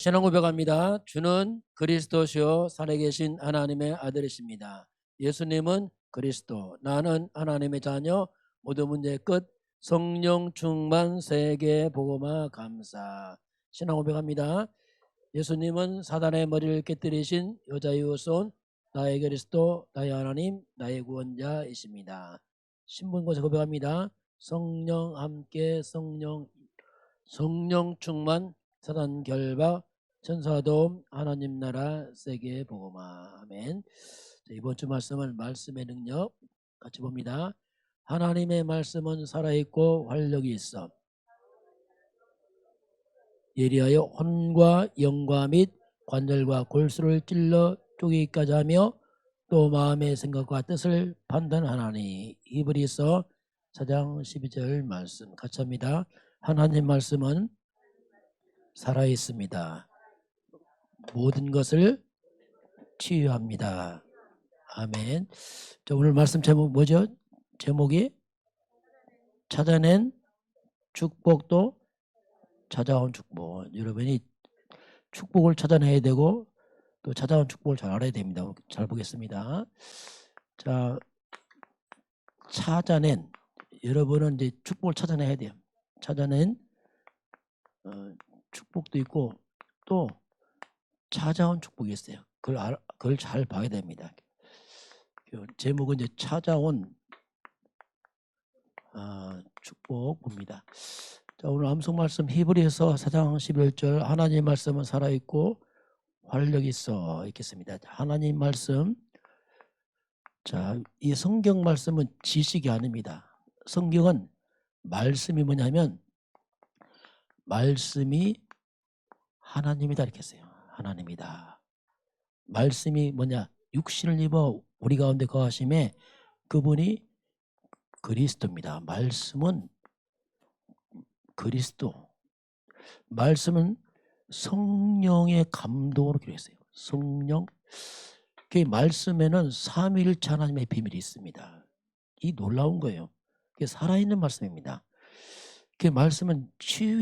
신앙 고백합니다. 주는 그리스도시요 살아계신 하나님의 아들이십니다. 예수님은 그리스도, 나는 하나님의 자녀, 모든 문제의 끝, 성령 충만 세계 복음화 감사. 신앙 고백합니다. 예수님은 사단의 머리를 깨뜨리신 여자의 후손, 나의 그리스도, 나의 하나님, 나의 구원자이십니다. 신분고사 고백합니다. 성령 함께 성령 충만 사단 결박 천사도움 하나님 나라 세계 복음화. 아멘. 이번 주 말씀은 말씀의 능력 같이 봅니다. 하나님의 말씀은 살아있고 활력이 있어 예리하여 혼과 영과 및 관절과 골수를 찔러 쪼개기까지 하며 또 마음의 생각과 뜻을 판단하나니. 히브리서 4장 12절 말씀 같이 합니다. 하나님 말씀은 살아있습니다. 모든 것을 치유합니다. 아멘. 자, 오늘 말씀 제목 뭐죠? 제목이 찾아낸 축복도 찾아온 축복. 여러분이 축복을 찾아내야 되고 또 찾아온 축복을 잘 알아야 됩니다. 잘 보겠습니다. 자, 찾아낸, 여러분은 이제 축복을 찾아내야 돼요. 찾아낸 축복도 있고 또 찾아온 축복이 있어요. 그걸 잘 봐야 됩니다. 제목은 이제 찾아온 축복 봅니다. 자, 오늘 암송 말씀 히브리서 4장 11절 하나님 말씀은 살아있고 활력이 있어 있겠습니다. 하나님 말씀. 자, 이 성경 말씀은 지식이 아닙니다. 성경은 말씀이 뭐냐면 말씀이 하나님이다 이렇게 했어요. 하나님이다. 말씀이 뭐냐? 육신을 입어 우리 가운데 거하심에 그분이 그리스도입니다. 말씀은 그리스도. 말씀은 성령의 감동으로 기록했어요. 성령. 그 말씀에는 삼위일체 하나님의 비밀이 있습니다. 이 놀라운 거예요. 그게 살아있는 말씀입니다. 그 말씀은 치유,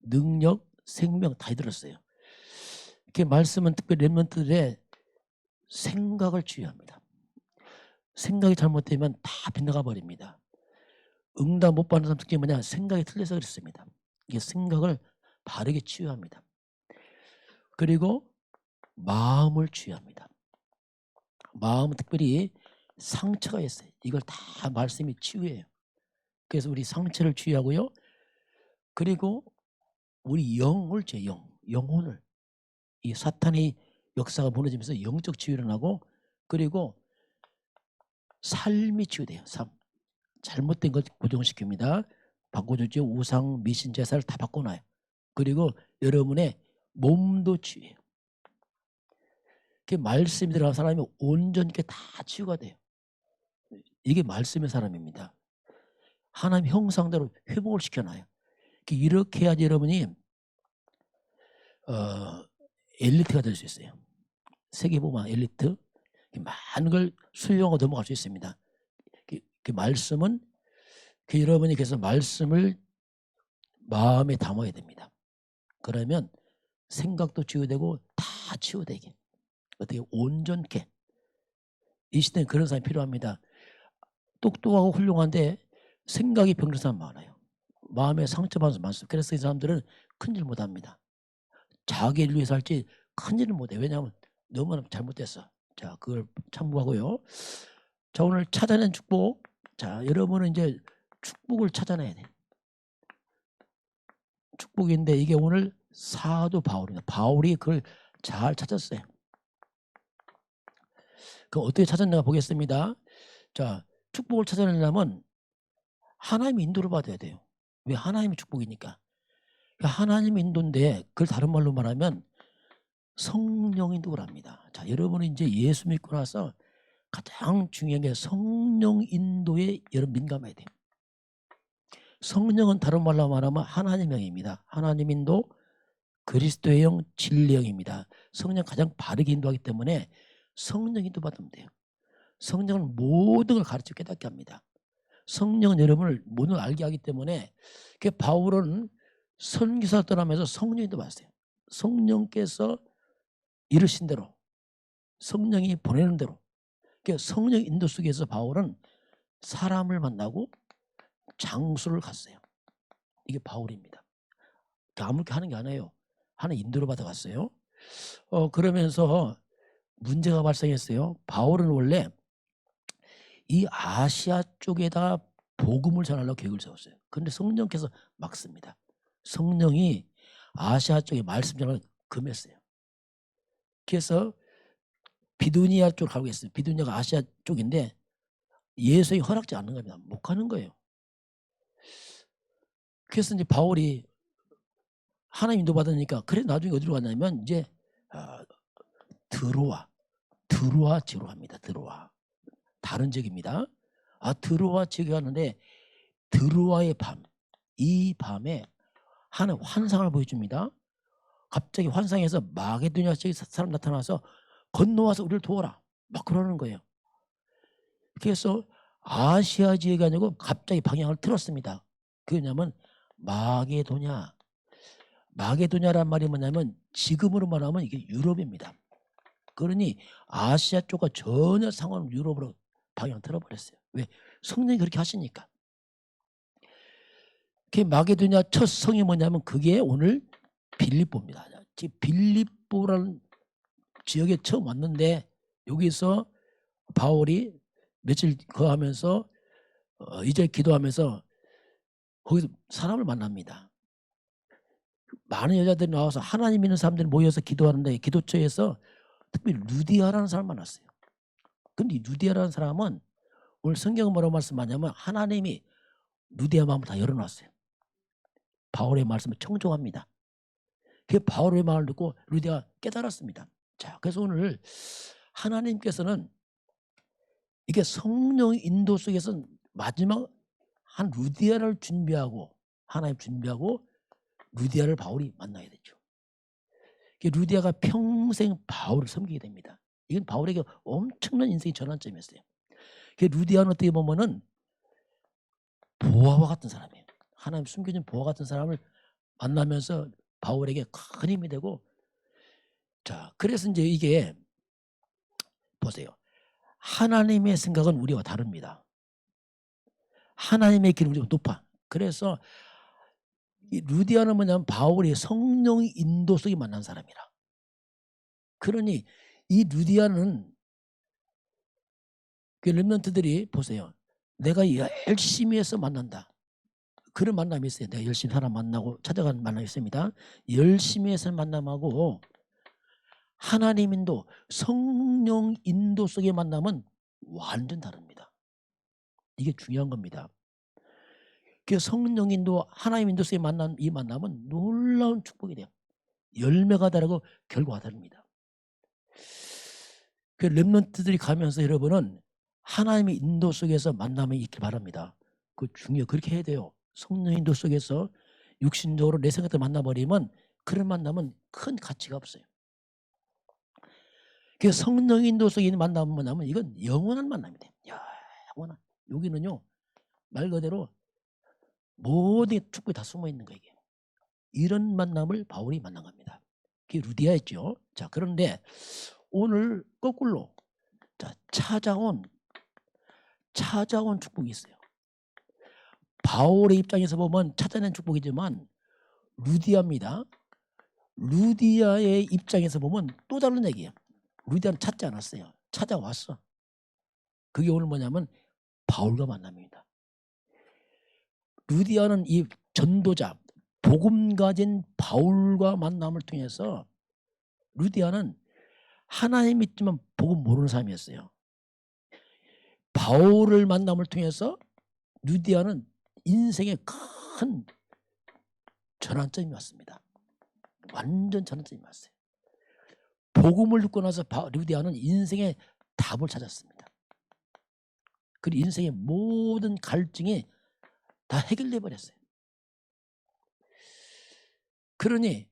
능력, 생명 다 들었어요. 그 말씀은 특별히 렘넌트들의 생각을 치유합니다. 생각이 잘못되면 다 빗나가 버립니다. 응답 못 받는 사람 특징이 뭐냐? 생각이 틀려서 그렇습니다. 이게 생각을 바르게 치유합니다. 그리고 마음을 치유합니다. 마음은 특별히 상처가 있어요. 이걸 다 말씀이 치유해요. 그래서 우리 상처를 치유하고요. 그리고 우리 영을 치유해요. 영혼을. 이 사탄의 역사가 무너지면서 영적 치유를 일어나고 그리고 삶이 치유돼요. 삶. 잘못된 것 고정시킵니다. 바꿔주죠. 우상, 미신, 제사를 다 바꿔놔요. 그리고 여러분의 몸도 치유해요. 그 말씀이 들어간 사람이 온전히 다 치유가 돼요. 이게 말씀의 사람입니다. 하나님 형상대로 회복을 시켜놔요. 이렇게 해야지 여러분이 엘리트가 될 수 있어요. 세계보만 엘리트. 많은 걸 수용하고 넘어갈 수 있습니다. 그 말씀은 여러분이 그래서 말씀을 마음에 담아야 됩니다. 그러면 생각도 치유되고 다 치유되게 어떻게 온전케. 이 시대는 그런 사람이 필요합니다. 똑똑하고 훌륭한데 생각이 병든 사람 많아요. 마음에 상처받은 사람 많습니다. 그래서 이 사람들은 큰일 못합니다. 자기를 위해서 할지 큰일을 못해요. 왜냐하면 너무나 잘못됐어. 자, 그걸 참고하고요. 자, 오늘 찾아낸 축복. 자, 여러분은 이제 축복을 찾아내야 돼요. 축복인데 이게 오늘 사도 바울입니다. 바울이 그걸 잘 찾았어요. 그럼 어떻게 찾았는가 보겠습니다. 자, 축복을 찾아내려면 하나님의 인도를 받아야 돼요. 왜? 하나님의 축복이니까. 하나님의 인도인데 그걸 다른 말로 말하면 성령 인도를 합니다. 자, 여러분은 이제 예수 믿고 나서 가장 중요한 게 성령 인도에 여러분 민감해야 돼요. 성령은 다른 말로 말하면 하나님의 영입니다. 하나님 인도, 그리스도의 영, 진리의 영입니다. 성령 가장 바르게 인도하기 때문에 성령 인도 받으면 돼요. 성령은 모든 걸 가르쳐 깨닫게 합니다. 성령은 여러분을 모든 걸 알게 하기 때문에 바울은 선교사 떠나면서 성령 인도 받았어요. 성령께서 이르신 대로, 성령이 보내는 대로, 그러니까 성령 인도 속에서 바울은 사람을 만나고 장소를 갔어요. 이게 바울입니다. 아무렇게 하는 게 아니에요. 하나님 인도를 받아갔어요. 그러면서 문제가 발생했어요. 바울은 원래 이 아시아 쪽에다 복음을 전하려고 계획을 세웠어요. 그런데 성령께서 막습니다. 성령이 아시아 쪽에 말씀 전하는 금했어요. 그래서 비두니아 쪽으로 가고 있어요. 비두니아가 아시아 쪽인데 예수의 허락지 않는 겁니다. 못 가는 거예요. 그래서 이제 바울이 하나님 인도 받으니까 그래 나중에 어디로 갔냐면 이제 드로아 지역으로 갑니다. 드로아. 다른 지역입니다. 드로아 지역에 갔는데 드로아의 밤, 이 밤에 하나님 환상을 보여줍니다. 갑자기 환상에서 마게도냐 지역에 사람 나타나서 건너와서 우리를 도와라 막 그러는 거예요. 그래서 아시아 지역이 아니고 갑자기 방향을 틀었습니다. 그게 뭐냐면 마게도냐란 말이 뭐냐면 지금으로 말하면 이게 유럽입니다. 그러니 아시아 쪽과 전혀 상관없는 유럽으로 방향 틀어버렸어요. 왜? 성령이 그렇게 하시니까. 그 마게도냐 첫 성이 뭐냐면 그게 오늘 빌립보입니다. 빌립보라는 지역에 처음 왔는데 여기서 바울이 며칠 거하면서 이제 기도하면서 거기서 사람을 만납니다. 많은 여자들이 나와서 하나님 믿는 사람들이 모여서 기도하는데 기도처에서 특별히 루디아라는 사람을 만났어요. 근데 이 루디아라는 사람은 오늘 성경은 뭐라고 말씀하냐면 하나님이 루디아 마음을 다 열어놨어요. 바울의 말씀을 청종합니다. 그 바울의 말을 듣고 루디아가 깨달았습니다. 자, 그래서 오늘 하나님께서는 이게 성령 인도 속에서 마지막 한 루디아를 준비하고 하나님 준비하고 루디아를 바울이 만나야 되죠. 루디아가 평생 바울을 섬기게 됩니다. 이건 바울에게 엄청난 인생의 전환점이었어요. 루디아는 어떻게 보면은 보아와 같은 사람이에요. 하나님 숨겨진 보아 같은 사람을 만나면서 바울에게 큰 힘이 되고, 자, 그래서 이제 이게 보세요. 하나님의 생각은 우리와 다릅니다. 하나님의 길은 우리가 높아. 그래서 이 루디아는 뭐냐면 바울이 성령 인도 속에 만난 사람이라. 그러니 이 루디아는 그 렘넌트들이 보세요. 내가 열심히 해서 만난다. 그런 만남이 있어요. 내가 열심히 사람 만나고 찾아가는 만남이 있습니다. 열심히 해서 만남하고 하나님 인도, 성령 인도 속의 만남은 완전 다릅니다. 이게 중요한 겁니다. 그 성령 인도, 하나님 인도 속의 만남, 이 만남은 놀라운 축복이 돼요. 열매가 다르고 결과가 다릅니다. 그 렘넌트들이 가면서 여러분은 하나님의 인도 속에서 만남이 있길 바랍니다. 그 중요해요. 그렇게 해야 돼요. 성령 인도 속에서 육신적으로 내 생각들 만나버리면 그런 만남은 큰 가치가 없어요. 그 성령 인도 속에 있는 만남은 뭐냐면 이건 영원한 만남이 돼요. 영원한. 여기는요 말 그대로 모든 축복이 다 숨어 있는 거예요. 이런 만남을 바울이 만난 겁니다. 그게 루디아였죠. 자, 그런데 오늘 거꾸로 자, 찾아온 축복이 있어요. 바울의 입장에서 보면 찾아낸 축복이지만 루디아입니다. 루디아의 입장에서 보면 또 다른 얘기예요. 루디아는 찾지 않았어요. 찾아왔어. 그게 오늘 뭐냐면 바울과 만남입니다. 루디아는 이 전도자, 복음 가진 바울과 만남을 통해서 루디아는 하나님 믿지만 복음 모르는 사람이었어요. 바울을 만남을 통해서 루디아는 인생의 큰 전환점이 왔습니다. 완전 전환점이 왔어요. 복음을 듣고 나서 루디아는 인생의 답을 찾았습니다. 그리고 인생의 모든 갈증이 다 해결돼 버렸어요. 그러니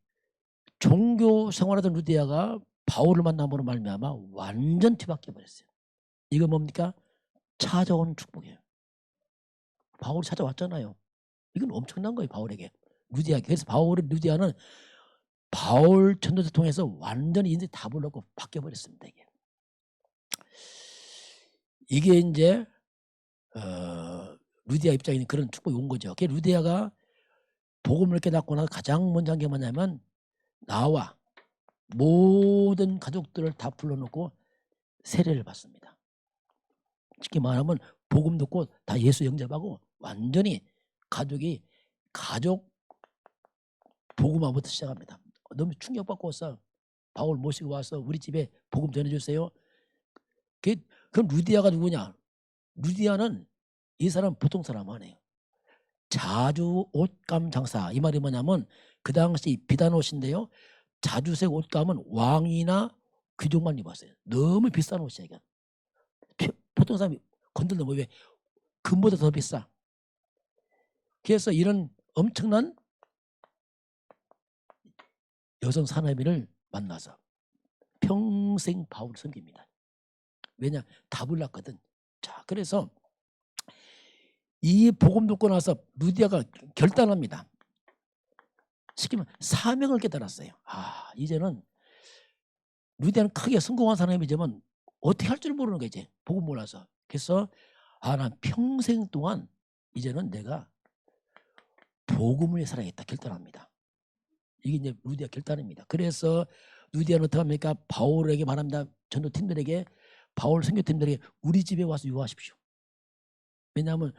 종교 생활하던 루디아가 바울을 만남으로 말미암아 완전 뒤바뀌어 버렸어요. 이거 뭡니까? 찾아온 축복이에요. 바울이 찾아왔잖아요. 이건 엄청난 거예요. 바울에게. 루디아에게. 그래서 루디아는 바울 전도자 통해서 완전히 인생이 답을 얻고 바뀌어버렸습니다. 이게 이제 루디아 입장에는 그런 축복이 온 거죠. 루디아가 복음을 깨닫고 나서 가장 먼저 한 게 뭐냐면 나와 모든 가족들을 다 불러놓고 세례를 받습니다. 쉽게 말하면 복음 듣고 다 예수 영접하고 완전히 가족 복음화부터 시작합니다. 너무 충격받고 와서 바울 모시고 와서 우리 집에 복음 전해주세요. 그럼 루디아가 누구냐? 루디아는 이 사람 보통 사람 아니에요. 자주 옷감 장사. 이 말이 뭐냐면 그 당시 비단 옷인데요. 자주색 옷감은 왕이나 귀족만 입었어요. 너무 비싼 옷이야. 이게. 보통 사람이 건들면 왜 금보다 더 비싸. 그래서 이런 엄청난 여성 사나이를 만나서 평생 바울을 섬깁니다. 왜냐? 답을 났거든. 자, 그래서 이 복음 듣고 나서 루디아가 결단합니다. 시키면 사명을 깨달았어요. 이제는 루디아는 크게 성공한 사람이지만 어떻게 할 줄 모르는 거지. 복음 몰라서. 그래서 난 평생 동안 이제는 내가 복음을 위해 살아야겠다 결단합니다. 이게 이제 루디아 결단입니다. 그래서 루디아는 어떻게 합니까? 바울에게 말합니다. 전도팀들에게, 바울 선교팀들에게 우리 집에 와서 유하십시오. 왜냐하면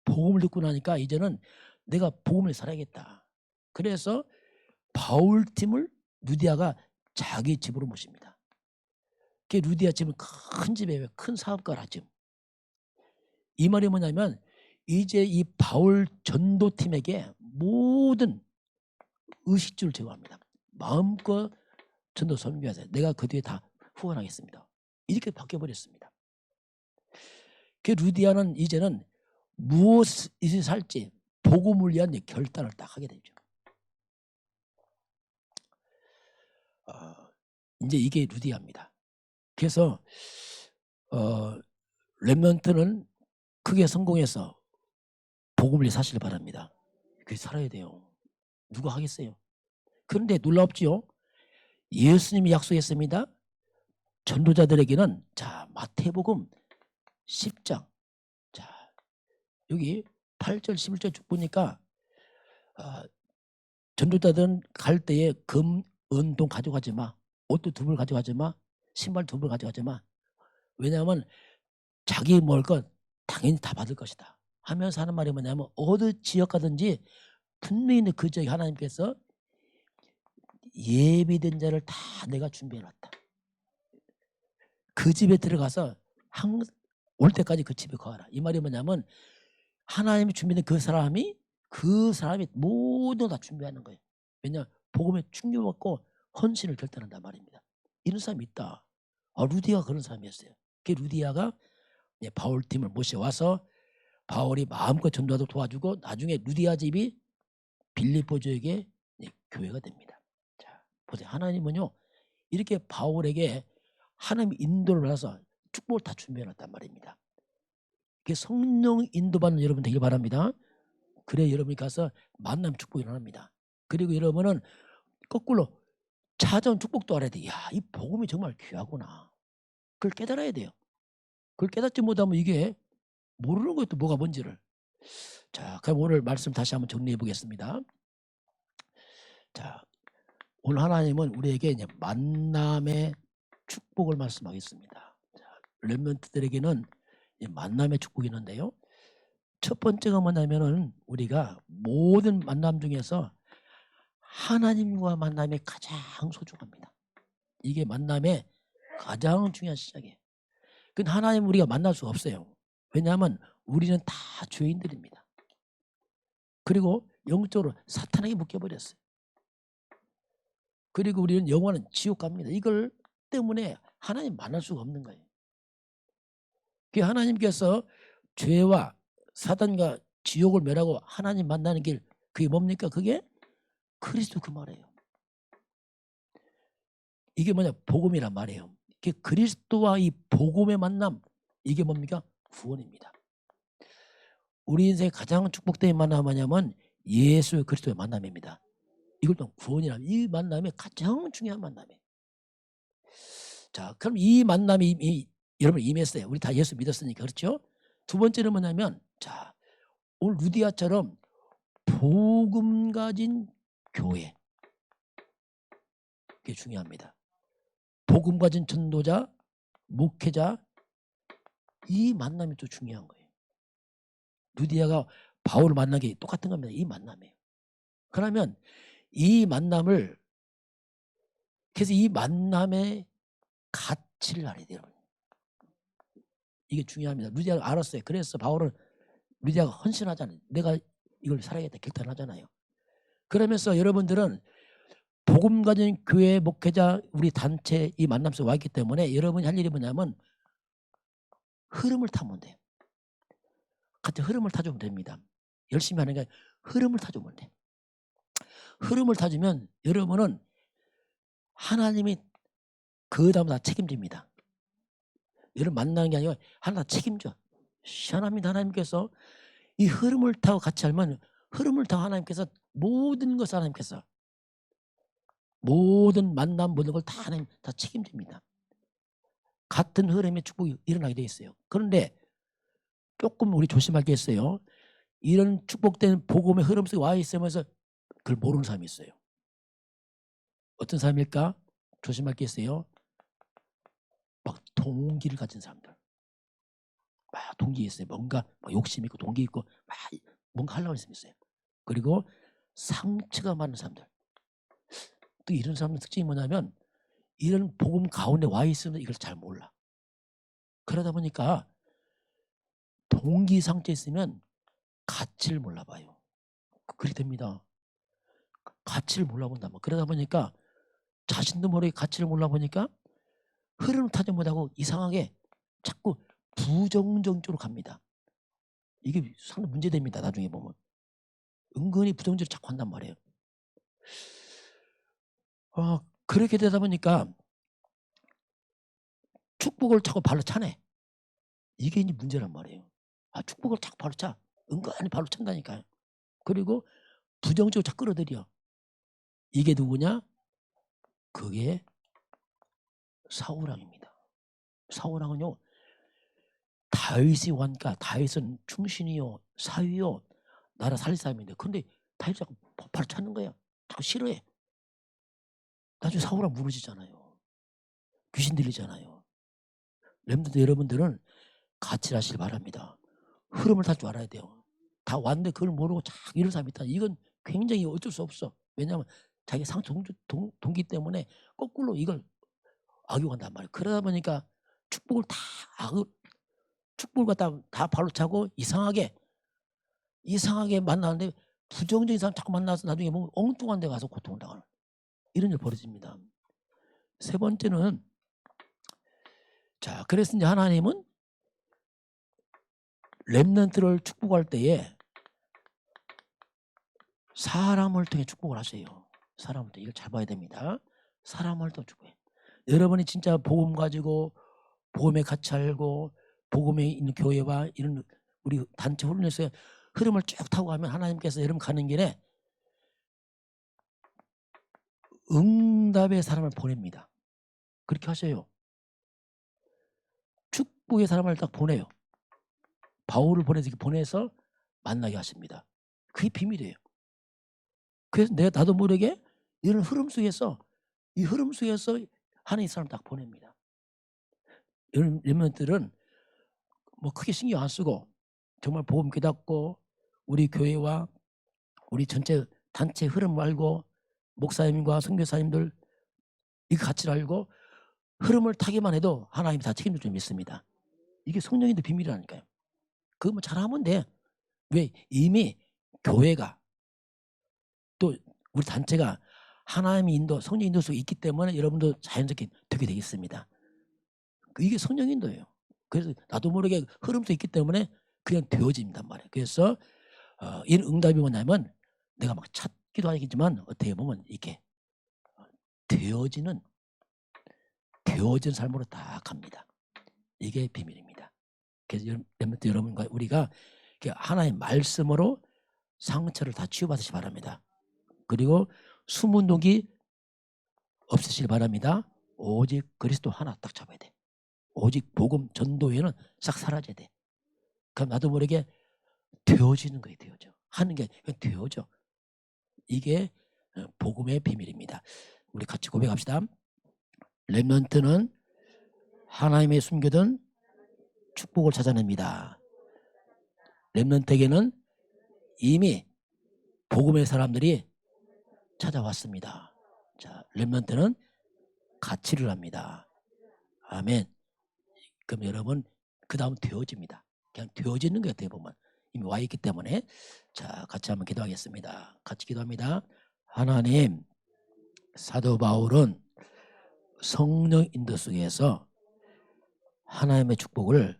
복음을 듣고 나니까 이제는 내가 복음을 위해 살아야겠다. 그래서 바울 팀을 루디아가 자기 집으로 모십니다. 루디아 집은 큰 집이에요. 큰 사업가라 집. 이 말이 뭐냐면 이제 이 바울 전도팀에게 모든 의식주를 제공합니다. 마음껏 전도 선교하세요. 내가 그 뒤에 다 후원하겠습니다. 이렇게 바뀌어버렸습니다. 루디아는 이제는 무엇이 살지 복음을 위한 결단을 딱 하게 되죠. 이제 이게 루디아입니다. 그래서 렘넌트는 크게 성공해서 복음을 사시길 바랍니다. 그게 살아야 돼요. 누가 하겠어요? 그런데 놀랍지요? 예수님이 약속했습니다. 전도자들에게는 자 마태복음 10장 자 여기 8절 11절 쭉 보니까 전도자들은 갈 때에 금, 은, 돈 가져가지 마. 옷도 2벌 가져가지 마. 신발 2벌 가져가지 마. 왜냐하면 자기 먹을 것 당연히 다 받을 것이다 하면서 하는 말이 뭐냐면 어느 지역 가든지 분명히 그 지역에 하나님께서 예비된 자를 다 내가 준비해놨다. 그 집에 들어가서 올 때까지 그 집에 거하라. 이 말이 뭐냐면 하나님이 준비된 그 사람이 모든 다 준비하는 거예요. 왜냐? 복음에 충격받고 헌신을 결단한단 말입니다. 이런 사람이 있다. 루디아가 그런 사람이었어요. 그 루디아가 바울 팀을 모셔와서 바울이 마음껏 전도하도록 도와주고 나중에 루디아 집이 빌립보 지역의 교회가 됩니다. 자, 보세요. 하나님은요 이렇게 바울에게 하나님의 인도를 받아서 축복을 다 준비해놨단 말입니다. 성령 인도받는 여러분 되길 바랍니다. 그래 여러분이 가서 만남 축복이 일어납니다. 그리고 여러분은 거꾸로 찾아온 축복도 알아야 돼. 이 복음이 정말 귀하구나. 그걸 깨달아야 돼요. 그걸 깨닫지 못하면 이게 모르는 것도 뭐가 뭔지를. 자, 그럼 오늘 말씀 다시 한번 정리해 보겠습니다. 자, 오늘 하나님은 우리에게 이제 만남의 축복을 말씀하겠습니다. 렘넌트들에게는 만남의 축복이 있는데요. 첫 번째가 뭐냐면은 우리가 모든 만남 중에서 하나님과 만남이 가장 소중합니다. 이게 만남의 가장 중요한 시작이에요. 근데 하나님 우리가 만날 수가 없어요. 왜냐하면 우리는 다 죄인들입니다. 그리고 영적으로 사탄에게 묶여버렸어요. 그리고 우리는 영원한 지옥 갑니다. 이걸 때문에 하나님 만날 수가 없는 거예요. 하나님께서 죄와 사단과 지옥을 멸하고 하나님 만나는 길, 그게 뭡니까? 그게 그리스도 그 말이에요. 이게 뭐냐? 복음이란 말이에요. 그리스도와 이 복음의 만남, 이게 뭡니까? 구원입니다. 우리 인생의 가장 축복된 만남은 뭐냐면 예수 그리스도의 만남입니다. 이걸 또 구원이라. 이 만남이 가장 중요한 만남이에요. 자, 그럼 이 만남이 여러분 임했어요. 우리 다 예수 믿었으니까. 그렇죠? 두 번째는 뭐냐면, 자, 오늘 루디아처럼 복음 가진 교회. 그게 중요합니다. 복음 가진 전도자, 목회자, 이 만남이 또 중요한 거예요. 루디아가 바울을 만난 게 똑같은 겁니다. 이 만남이에요. 그러면 이 만남을, 그래서 이 만남의 가치를 알아야 돼요. 이게 중요합니다. 루디아가 알았어요. 그래서 바울은, 루디아가 헌신하잖아요. 내가 이걸 살아야겠다 결단하잖아요. 그러면서 여러분들은 복음 가진 교회 목회자 우리 단체 이 만남 속에 와 있기 때문에 여러분이 할 일이 뭐냐면 흐름을 타면 돼요. 같이 흐름을 타주면 됩니다. 열심히 하는 게 흐름을 타주면 돼. 흐름을 타주면 여러분은 하나님이 그 다음 다 책임집니다. 여러분 만나는 게 아니고 하나 책임져. 시원합니다. 하나님께서 이 흐름을 타고 같이 하면 흐름을 타고 하나님께서 모든 것을 하나님께서 모든 만남 모든 걸 다 하나님 다 책임집니다. 같은 흐름의 축복이 일어나게 돼 있어요. 그런데 조금 우리 조심하게 했어요. 이런 축복된 복음의 흐름 속에 와 있으면서 그걸 모르는 사람이 있어요. 어떤 사람일까? 조심할 게 있어요. 막 동기를 가진 사람들. 막 동기 있어요. 뭔가 욕심 있고 동기 있고 막 뭔가 하려고 하는 사람이 있어요. 그리고 상처가 많은 사람들. 또 이런 사람들 특징이 뭐냐면 이런 복음 가운데 와 있으면 이걸 잘 몰라. 그러다 보니까 동기 상처 있으면 가치를 몰라봐요. 그렇게 됩니다. 가치를 몰라본다. 그러다 보니까 자신도 모르게 가치를 몰라보니까 흐름을 타지 못하고 이상하게 자꾸 부정적 쪽으로 갑니다. 이게 상당히 문제됩니다. 나중에 보면. 은근히 부정적으로 자꾸 한단 말이에요. 그렇게 되다 보니까 축복을 자꾸 발로 차네. 이게 이제 문제란 말이에요. 축복을 자꾸 발로 차. 은근히 발로 찬다니까요. 그리고 부정적으로 자꾸 끌어들여. 이게 누구냐? 그게 사울왕입니다. 사울왕은요. 다윗이 왕가, 다윗은 충신이요, 사위요, 나라 살릴 사람인데, 근데 다윗이 자꾸 발로 차는 거야. 자꾸 싫어해. 나중에 사울왕 무너지잖아요. 귀신 들리잖아요. 렘넌트 여러분들은 가치를 하시길 바랍니다. 흐름을 탈 줄 알아야 돼요. 다 왔는데 그걸 모르고 쫙 이런 사람이 있다. 이건 굉장히 어쩔 수 없어. 왜냐하면 자기 상처 동기 때문에 거꾸로 이걸 악용한단 말이에요. 그러다 보니까 축복을 축복을 갖다 다 발로 차고 이상하게 만나는데 부정적인 사람 자꾸 만나서 나중에 보면 엉뚱한 데 가서 고통을 당하는 이런 일 벌어집니다. 세 번째는, 자, 그래서 이제 하나님은 렘넌트를 축복할 때에 사람을 통해 축복을 하세요. 사람을 통해. 이걸 잘 봐야 됩니다. 사람을 통해 축복해. 여러분이 진짜 복음 가지고 복음에 같이 알고 복음에 있는 교회와 이런 우리 단체 훈련에서 흐름을 쭉 타고 가면 하나님께서 여러분 가는 길에 응답의 사람을 보냅니다. 그렇게 하셔요. 축복의 사람을 딱 보내요. 바울을 보내서 만나게 하십니다. 그게 비밀이에요. 그래서 나도 모르게 이런 흐름 속에서 이 흐름 속에서 하나님 사람 딱 보냅니다. 이런 렘넌트들은 크게 신경 안 쓰고 정말 복음 깨닫고 우리 교회와 우리 전체 단체 흐름 알고 목사님과 선교사님들 이 가치를 알고 흐름을 타기만 해도 하나님이 다 책임질 줄 믿습니다. 이게 성령인의 비밀이라니까요. 그거 잘하면 돼. 왜? 이미 교회가 또 우리 단체가 하나님의 인도, 성령 인도 속에 있기 때문에 여러분도 자연스럽게 되게 되겠습니다. 이게 성령 인도예요. 그래서 나도 모르게 흐름 속에 있기 때문에 그냥 되어진단 말이에요. 그래서 이런 응답이 뭐냐면 내가 막 찾기도 하겠지만 어떻게 보면 이렇게 되어진 삶으로 딱 갑니다. 이게 비밀입니다. 그래서 여러분과 우리가 하나의 말씀으로 상처를 다 치유받으시기 바랍니다. 그리고 숨은 독이 없으시길 바랍니다. 오직 그리스도 하나 딱 잡아야 돼. 오직 복음 전도에는 싹 사라져야 돼. 그럼 나도 모르게 되어지는 거예요. 되어져. 하는 게 되어져. 이게 복음의 비밀입니다. 우리 같이 고백합시다. 렘넌트는 하나님의 숨겨둔 축복을 찾아냅니다. 렘넌트에게는 이미 복음의 사람들이 찾아왔습니다. 자, 렘넌트는 가치를 합니다. 아멘. 그럼 여러분 그 다음 되어집니다. 그냥 되어지는 게 어떻게 보면 이미 와 있기 때문에. 자, 같이 한번 기도하겠습니다. 같이 기도합니다. 하나님, 사도 바울은 성령 인도 속에서 하나님의 축복을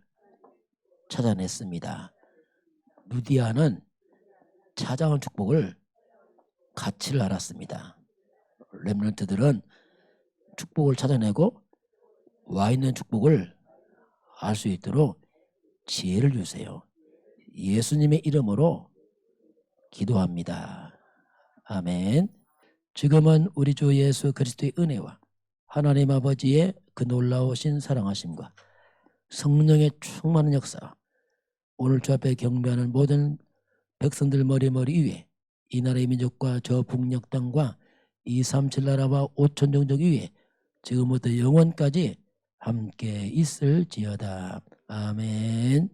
찾아냈습니다. 루디아는 찾아온 축복을 가치를 알았습니다. 렘넌트들은 축복을 찾아내고 와 있는 축복을 알 수 있도록 지혜를 주세요. 예수님의 이름으로 기도합니다. 아멘. 지금은 우리 주 예수 그리스도의 은혜와 하나님 아버지의 그 놀라우신 사랑하심과 성령의 충만한 역사, 오늘 주 앞에 경배하는 모든 백성들 머리 위에 이 나라의 민족과 저 북녘 땅과 237 나라와 5천 종족 위에 지금부터 영원까지 함께 있을지어다. 아멘.